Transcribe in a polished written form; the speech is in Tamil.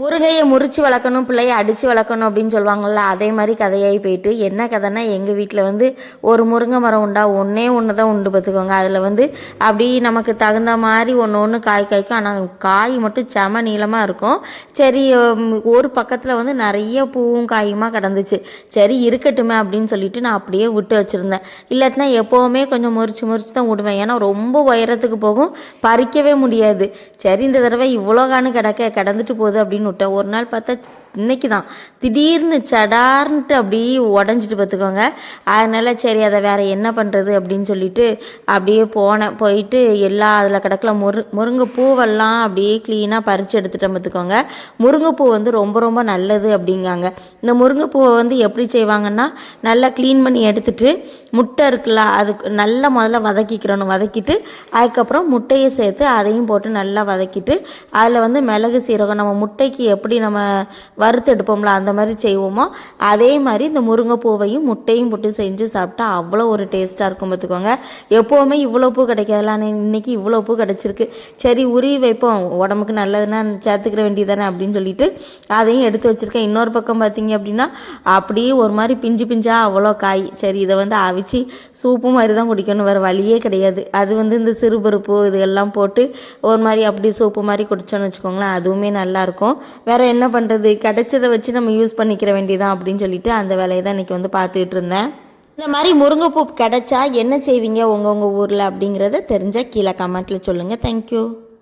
முருங்கையை முறித்து வளர்க்கணும், பிள்ளையை அடித்து வளர்க்கணும் அப்படின்னு சொல்லுவாங்கள்ல, அதே மாதிரி கதையாகி போயிட்டு. என்ன கதைன்னா, எங்கள் வீட்டில் வந்து ஒரு முருங்கை மரம் உண்டா, ஒன்றே ஒன்று தான் உண்டு பார்த்துக்கோங்க. அதில் வந்து அப்படி நமக்கு தகுந்த மாதிரி ஒன்று ஒன்று காய் காய்க்கும். ஆனால் காய் மட்டும் செம நீளமாக இருக்கும். சரி, ஒரு பக்கத்தில் வந்து நிறைய பூவும் காயுமா கிடந்துச்சு. சரி இருக்கட்டுமே அப்படின்னு சொல்லிட்டு நான் அப்படியே விட்டு வச்சுருந்தேன். இல்லாட்டினா எப்போவுமே கொஞ்சம் முறித்து தான் விடுவேன். ஏன்னா ரொம்ப உயரத்துக்கு போகும், பறிக்கவே முடியாது. சரி இந்த தடவை இவ்வளோ காணு கிடந்துட்டு போகுது அப்படின்னு விட்டேன். ஒரு நாள் பார்த்தா இன்னைக்கு தான் திடீர்னு சடார்ன்ட்டு அப்படியே உடஞ்சிட்டு பார்த்துக்கோங்க. அதனால் சரி அதை வேறு என்ன பண்ணுறது அப்படின்னு சொல்லிட்டு அப்படியே போயிட்டு எல்லா அதில் கிடக்கல முருங்கைப்பூவெல்லாம் அப்படியே க்ளீனாக பறித்து எடுத்துகிட்டேன் பார்த்துக்கோங்க. முருங்கைப்பூ வந்து ரொம்ப ரொம்ப நல்லது அப்படிங்காங்க. இந்த முருங்கைப்பூவை வந்து எப்படி செய்வாங்கன்னா, நல்லா க்ளீன் பண்ணி எடுத்துட்டு முட்டை இருக்குல்ல, அதுக்கு நல்லா முதல்ல வதக்கிட்டு அதுக்கப்புறம் முட்டையை சேர்த்து அதையும் போட்டு நல்லா வதக்கிட்டு அதில் வந்து மிளகு சீரகம் நம்ம முட்டைக்கு எப்படி நம்ம வறுத்து எடுப்போம்ல அந்த மாதிரி செய்வோமோ அதே மாதிரி இந்த முருங்கைப்பூவையும் முட்டையும் போட்டு செஞ்சு சாப்பிட்டா அவ்வளோ ஒரு டேஸ்ட்டாக இருக்கும் பார்த்துக்கோங்க. எப்போவுமே இவ்வளோ பூ கிடைக்காதுல, இன்னைக்கு இவ்வளோ பூ கிடச்சிருக்கு. சரி உருவி வைப்போம், உடம்புக்கு நல்லதுன்னா சேர்த்துக்கிற வேண்டியதானே அப்படின்னு சொல்லிட்டு அதையும் எடுத்து வச்சுருக்கேன். இன்னொரு பக்கம் பார்த்தீங்க அப்படின்னா அப்படியே ஒரு மாதிரி பிஞ்சா அவ்வளோ காய். சரி இதை வந்து அவிச்சு சூப்பு மாதிரி தான் குடிக்கணும், வேறு வழியே கிடையாது. அது வந்து இந்த சிறுபருப்பு இதெல்லாம் போட்டு ஒரு மாதிரி அப்படி சூப்பு மாதிரி குடிச்சோன்னு வச்சுக்கோங்களேன், அதுவுமே நல்லாயிருக்கும். வேறு என்ன பண்ணுறது, கிடைச்சதை வச்சு நம்ம யூஸ் பண்ணிக்கிற வேண்டியதான் அப்படின்னு சொல்லிட்டு அந்த வேலையை தான் இன்றைக்கி வந்து பார்த்துக்கிட்டு இருந்தேன். இந்த மாதிரி முருங்கைப்பூ கிடைச்சா என்ன செய்வீங்க உங்கள் ஊரில் அப்படிங்கிறத தெரிஞ்சால் கீழே கமெண்ட்டில் சொல்லுங்கள். தேங்க்யூ.